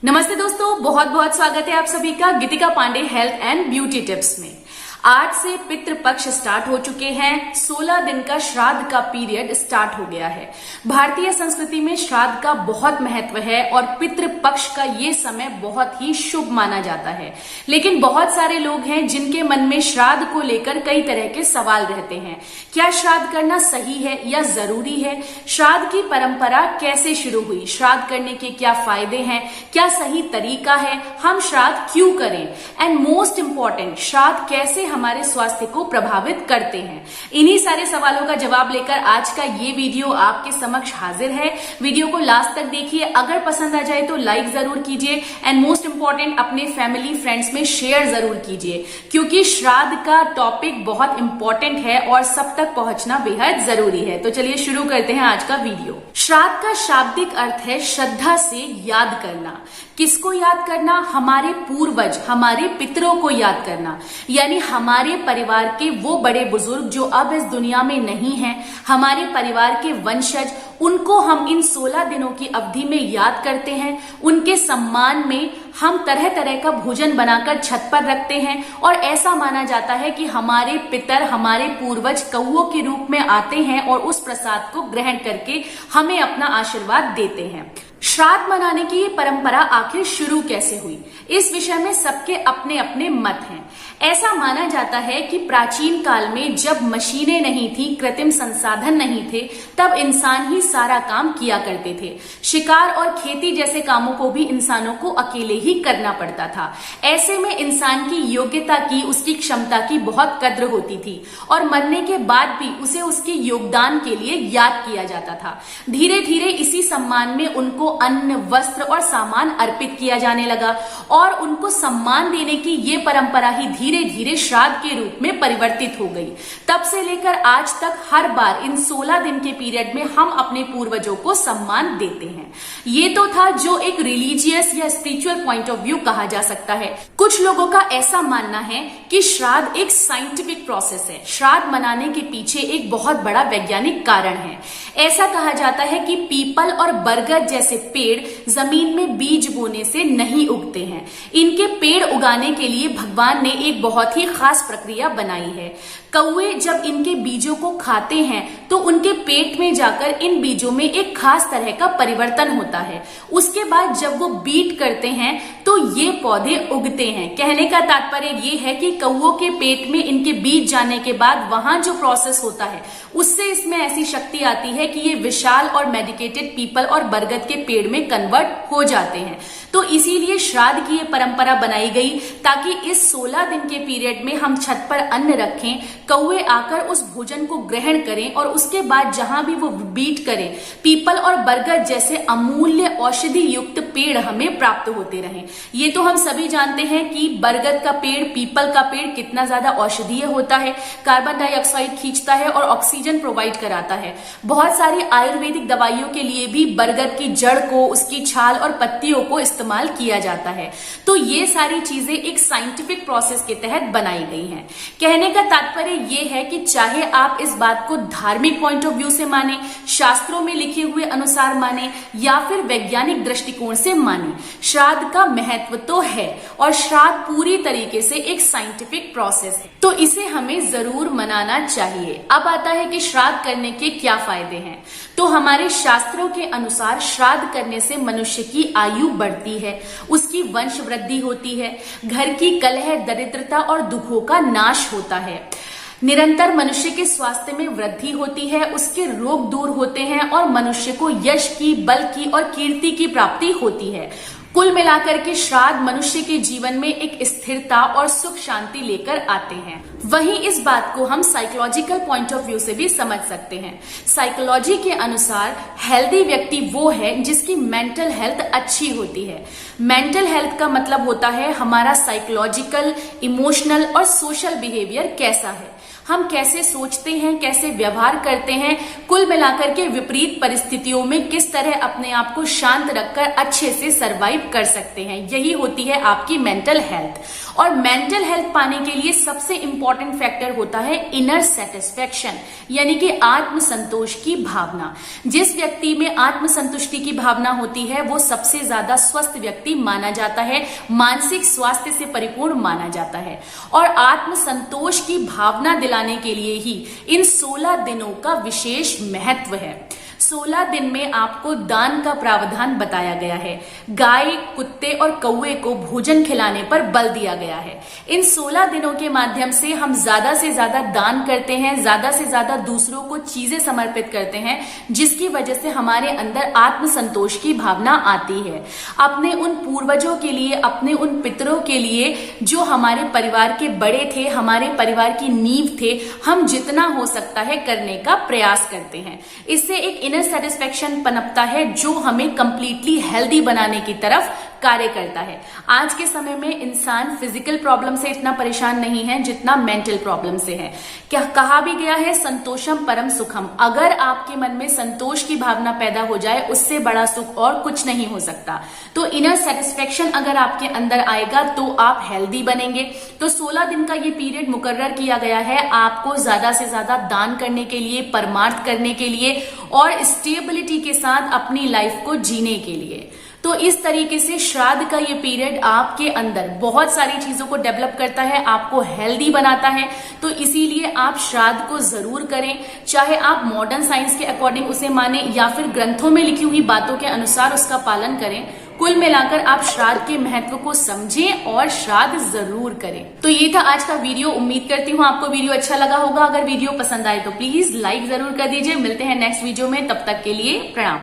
नमस्ते दोस्तों, बहुत बहुत स्वागत है आप सभी का Geetika Pandey health and beauty tips में। आज से पितृपक्ष स्टार्ट हो चुके हैं। 16 दिन का श्राद्ध का पीरियड स्टार्ट हो गया है। भारतीय संस्कृति में श्राद्ध का बहुत महत्व है और पितृपक्ष का ये समय बहुत ही शुभ माना जाता है। लेकिन बहुत सारे लोग हैं जिनके मन में श्राद्ध को लेकर कई तरह के सवाल रहते हैं। क्या श्राद्ध करना सही है या जरूरी है? श्राद्ध की परंपरा कैसे शुरू हुई? श्राद्ध करने के क्या फायदे हैं? क्या सही तरीका है? हम श्राद्ध क्यों करें? एंड मोस्ट इंपॉर्टेंट, श्राद्ध कैसे हमारे स्वास्थ्य को प्रभावित करते हैं? इन्हीं सारे सवालों का जवाब लेकर आज का ये वीडियो आपके समक्ष हाजिर है। वीडियो को लास्ट तक देखिए। अगर पसंद आ जाए तो लाइक जरूर कीजिए एंड मोस्ट इंपॉर्टेंट अपने फैमिली फ्रेंड्स में शेयर जरूर कीजिए, क्योंकि श्राद्ध का टॉपिक बहुत इंपॉर्टेंट है और सब तक पहुंचना बेहद जरूरी है। तो चलिए शुरू करते हैं आज का वीडियो। श्राद्ध का शाब्दिक अर्थ है श्रद्धा से याद करना। किसको याद करना? हमारे पूर्वज, हमारे पितरों को याद करना, यानी हमारे परिवार के वो बड़े बुजुर्ग जो अब इस दुनिया में नहीं हैं, हमारे परिवार के वंशज, उनको हम इन 16 दिनों की अवधि में याद करते हैं। उनके सम्मान में हम तरह तरह का भोजन बनाकर छत पर रखते हैं और ऐसा माना जाता है कि हमारे पितर, हमारे पूर्वज कौओं के रूप में आते हैं और उस प्रसाद को ग्रहण करके हमें अपना आशीर्वाद देते हैं। श्राद्ध मनाने की ये परंपरा आखिर शुरू कैसे हुई? इस विषय में सबके अपने अपने मत हैं। ऐसा माना जाता है कि प्राचीन काल में जब मशीनें नहीं थी, कृत्रिम संसाधन नहीं थे, तब इंसान ही सारा काम किया करते थे। शिकार और खेती जैसे कामों को भी इंसानों को अकेले ही करना पड़ता था। ऐसे में इंसान की योग्यता की, उसकी क्षमता की बहुत कद्र होती थी और मरने के बाद भी उसे उसके योगदान के लिए याद किया जाता था। धीरे धीरे इसी सम्मान में उनको अन्न, वस्त्र और सामान अर्पित किया जाने लगा और उनको सम्मान देने की ये परंपरा ही धीरे धीरे श्राद्ध के रूप में परिवर्तित हो गई। तब से लेकर आज तक हर बार इन 16 दिन के पीरियड में हम अपने पूर्वजों को सम्मान देते हैं। ये तो था जो एक रिलीजियस या स्पिरिचुअल पॉइंट ऑफ व्यू कहा जा सकता है। कुछ लोगों का ऐसा मानना है कि श्राद्ध एक साइंटिफिक प्रोसेस है। श्राद्ध मनाने के पीछे एक बहुत बड़ा वैज्ञानिक कारण है। ऐसा कहा जाता है कि पीपल और बरगद जैसे पेड़ जमीन में बीज बोने से नहीं उगते हैं। इनके पेड़ उगाने के लिए भगवान ने एक बहुत ही खास प्रक्रिया बनाई है। कौवे जब इनके बीजों को खाते हैं तो उनके पेट में जाकर इन बीजों में एक खास तरह का परिवर्तन होता है। उसके बाद जब वो बीट करते हैं तो ये पौधे उगते हैं। कहने का तात्पर्य ये है कि कौवों के पेट में इनके बीज जाने के बाद वहां जो प्रोसेस होता है उससे इसमें ऐसी शक्ति आती है कि ये विशाल और मेडिकेटेड पीपल और बरगद के पेड़ में कन्वर्ट हो जाते हैं। तो इसीलिए श्राद्ध की ये परंपरा बनाई गई ताकि इस 16 दिन के पीरियड में हम छत पर अन्न रखें, कौवे आकर उस भोजन को ग्रहण करें और उसके बाद जहां भी वो बीट करें, पीपल और बरगद जैसे अमूल्य औषधि युक्त पेड़ हमें प्राप्त होते रहें। ये तो हम सभी जानते हैं कि बरगद का पेड़, पीपल का पेड़ कितना ज्यादा औषधीय होता है, कार्बन डाइऑक्साइड खींचता है और ऑक्सीजन प्रोवाइड कराता है। बहुत सारी आयुर्वेदिक दवाइयों के लिए भी बरगद की जड़ को, उसकी छाल और पत्तियों को इस्तेमाल किया जाता है। तो ये सारी चीजें एक साइंटिफिक प्रोसेस के तहत बनाई गई हैं। कहने का तात्पर्य ये है कि चाहे आप इस बात को धार्मिक पॉइंट ऑफ व्यू से माने, शास्त्रों में लिखे हुए अनुसार माने या फिर वैज्ञानिक दृष्टिकोण से माने, श्राद्ध का महत्व तो है और श्राद्ध पूरी तरीके से एक साइंटिफिक प्रोसेस है, तो इसे हमें जरूर मनाना चाहिए। अब आता है कि श्राद्ध करने के क्या फायदे हैं। तो हमारे शास्त्रों के अनुसार श्राद्ध करने से मनुष्य की आयु बढ़ती है, उसकी वंश वृद्धि होती है, घर की कलह, दरिद्रता और दुखों का नाश होता है, निरंतर मनुष्य के स्वास्थ्य में वृद्धि होती है, उसके रोग दूर होते हैं और मनुष्य को यश की, बल की और कीर्ति की प्राप्ति होती है। कुल मिलाकर के श्राद्ध मनुष्य के जीवन में एक स्थिरता और सुख शांति लेकर आते हैं। वहीं इस बात को हम साइकोलॉजिकल पॉइंट ऑफ व्यू से भी समझ सकते हैं। साइकोलॉजी के अनुसार हेल्दी व्यक्ति वो है जिसकी मेंटल हेल्थ अच्छी होती है। मेंटल हेल्थ का मतलब होता है हमारा साइकोलॉजिकल, इमोशनल और सोशल बिहेवियर कैसा है। हम कैसे सोचते हैं, कैसे व्यवहार करते हैं, कुल मिलाकर के विपरीत परिस्थितियों में किस तरह अपने आप को शांत रखकर अच्छे से सरवाइव कर सकते हैं। यही होती है आपकी मेंटल हेल्थ। और मेंटल हेल्थ पाने के लिए सबसे इंपॉर्टेंट फैक्टर होता है इनर सेटिस्फेक्शन, यानी कि आत्म संतोष की भावना। जिस व्यक्ति में आत्म संतुष्टि की भावना होती है वो सबसे ज्यादा स्वस्थ व्यक्ति माना जाता है, मानसिक स्वास्थ्य से परिपूर्ण माना जाता है। और आत्म संतोष की भावना दिलाने के लिए ही इन 16 दिनों का विशेष महत्व है। 16 दिन में आपको दान का प्रावधान बताया गया है। गाय, कुत्ते और कौवे को भोजन खिलाने पर बल दिया गया है। इन 16 दिनों के माध्यम से हम ज्यादा से ज्यादा दान करते हैं, ज्यादा से ज्यादा दूसरों को चीजें समर्पित करते हैं, जिसकी वजह से हमारे अंदर आत्म संतोष की भावना आती है। अपने उन पूर्वजों के लिए, अपने उन पितरों के लिए जो हमारे परिवार के बड़े थे, हमारे परिवार की नींव थे, हम जितना हो सकता है करने का प्रयास करते हैं। इससे एक इनर सेटिस्फेक्शन पनपता है जो हमें कंप्लीटली हेल्दी बनाने की तरफ कार्य करता है। आज के समय में इंसान फिजिकल प्रॉब्लम से इतना परेशान नहीं है जितना मेंटल प्रॉब्लम से है। क्या कहा भी गया है, संतोषम परम सुखम। अगर आपके मन में संतोष की भावना पैदा हो जाए, उससे बड़ा सुख और कुछ नहीं हो सकता। तो इनर सेटिस्फेक्शन अगर आपके अंदर आएगा तो आप हेल्दी बनेंगे। तो 16 दिन का ये पीरियड मुकर्रर किया गया है आपको ज्यादा से ज्यादा दान करने के लिए, परमार्थ करने के लिए और स्टेबिलिटी के साथ अपनी लाइफ को जीने के लिए। तो इस तरीके से श्राद्ध का ये पीरियड आपके अंदर बहुत सारी चीजों को डेवलप करता है, आपको हेल्दी बनाता है। तो इसीलिए आप श्राद्ध को जरूर करें, चाहे आप मॉडर्न साइंस के अकॉर्डिंग उसे माने या फिर ग्रंथों में लिखी हुई बातों के अनुसार उसका पालन करें। कुल मिलाकर आप श्राद्ध के महत्व को समझें और श्राद्ध जरूर करें। तो ये था आज का वीडियो। उम्मीद करती हूँ आपको वीडियो अच्छा लगा होगा। अगर वीडियो पसंद आए तो प्लीज लाइक जरूर कर दीजिए। मिलते हैं नेक्स्ट वीडियो में, तब तक के लिए प्रणाम।